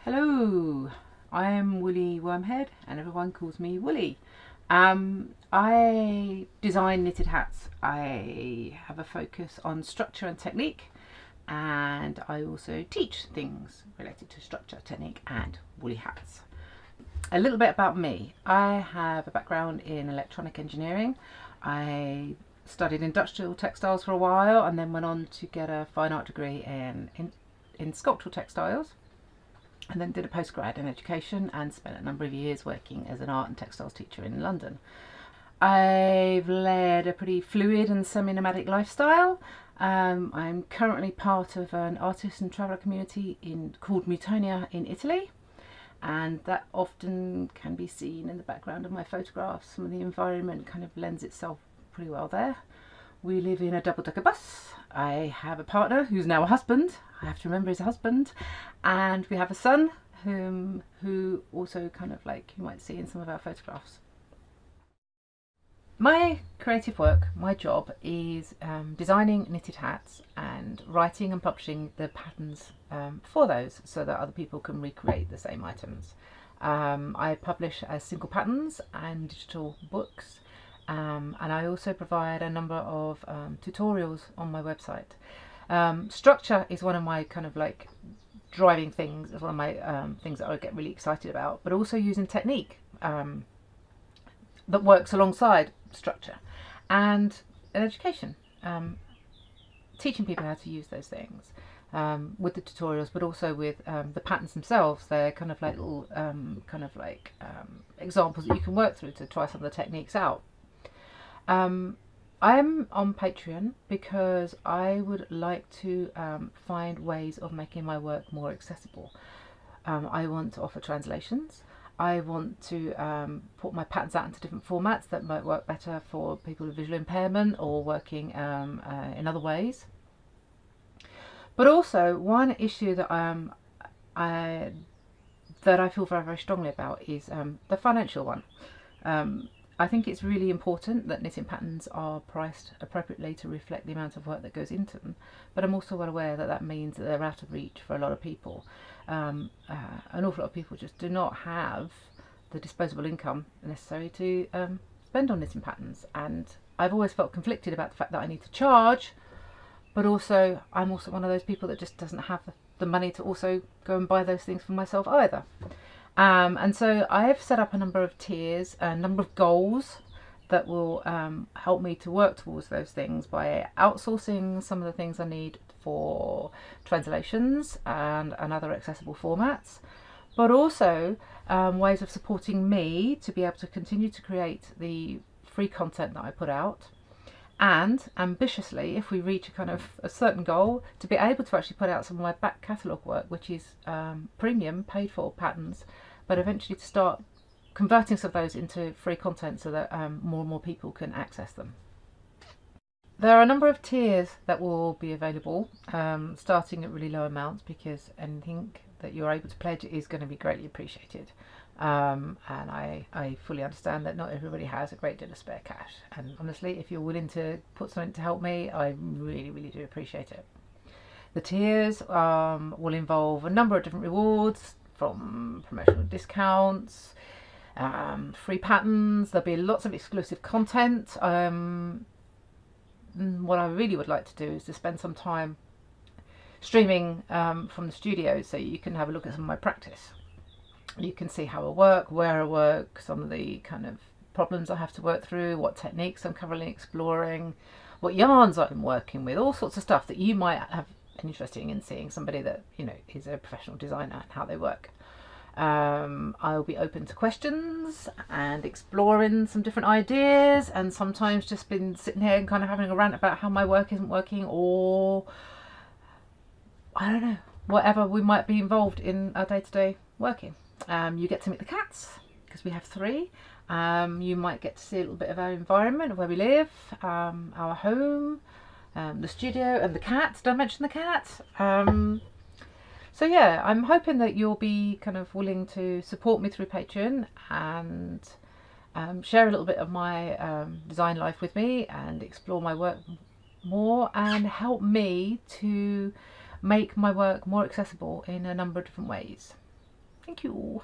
Hello, I'm Woolly Wormhead and everyone calls me Woolly. I design knitted hats. I have a focus on structure and technique, and I also teach things related to structure, technique and woolly hats. A little bit about me. I have a background in electronic engineering. I studied industrial textiles for a while and then went on to get a fine art degree in sculptural textiles, and then did a postgrad in education and spent a number of years working as an art and textiles teacher in London. I've led a pretty fluid and semi-nomadic lifestyle. I'm currently part of an artist and traveller community called Mutonia in Italy, and that often can be seen in the background of my photographs. Some of the environment kind of lends itself pretty well there. We live in a double-decker bus. I have a partner who's now a husband. I have to remember he's a husband. And we have a son who also kind of like you might see in some of our photographs. My creative work, my job is designing knitted hats and writing and publishing the patterns for those so that other people can recreate the same items. I publish as single patterns and digital books. And I also provide a number of tutorials on my website. Structure is one of my kind of like driving things, is one of my things that I get really excited about, but also using technique that works alongside structure, and in education, teaching people how to use those things with the tutorials, but also with the patterns themselves. They're kind of like little examples that you can work through to try some of the techniques out. I'm on Patreon because I would like to find ways of making my work more accessible. I want to offer translations. I want to put my patterns out into different formats that might work better for people with visual impairment or working in other ways. But also, one issue that I feel very, very strongly about is the financial one. I think it's really important that knitting patterns are priced appropriately to reflect the amount of work that goes into them, but I'm also well aware that that means that they're out of reach for a lot of people. An awful lot of people just do not have the disposable income necessary to spend on knitting patterns, and I've always felt conflicted about the fact that I need to charge, but also I'm also one of those people that just doesn't have the money to also go and buy those things for myself either. And so I have set up a number of tiers, a number of goals that will help me to work towards those things by outsourcing some of the things I need for translations and other accessible formats, but also ways of supporting me to be able to continue to create the free content that I put out, and ambitiously, if we reach a certain goal, to be able to actually put out some of my back catalogue work, which is premium paid for patterns, but eventually to start converting some of those into free content so that more and more people can access them. There are a number of tiers that will be available, starting at really low amounts, because anything that you're able to pledge is going to be greatly appreciated. And I fully understand that not everybody has a great deal of spare cash, and honestly, if you're willing to put something to help me, I really, really do appreciate it. The tiers will involve a number of different rewards, from promotional discounts, free patterns. There'll be lots of exclusive content. What I really would like to do is to spend some time streaming from the studio, so you can have a look at some of my practice. You can see how I work, where I work, some of the kind of problems I have to work through, what techniques I'm currently exploring, what yarns I'm working with, all sorts of stuff that you might have interesting in seeing somebody that is a professional designer and how they work. I'll be open to questions and exploring some different ideas, and sometimes just been sitting here and kind of having a rant about how my work isn't working, or I don't know, whatever we might be involved in our day-to-day working. You get to meet the cats, because we have 3. You might get to see a little bit of our environment, where we live, our home, the studio, and the cat. Did I mention the cat? So yeah, I'm hoping that you'll be kind of willing to support me through Patreon and share a little bit of my design life with me and explore my work more, and help me to make my work more accessible in a number of different ways. Thank you.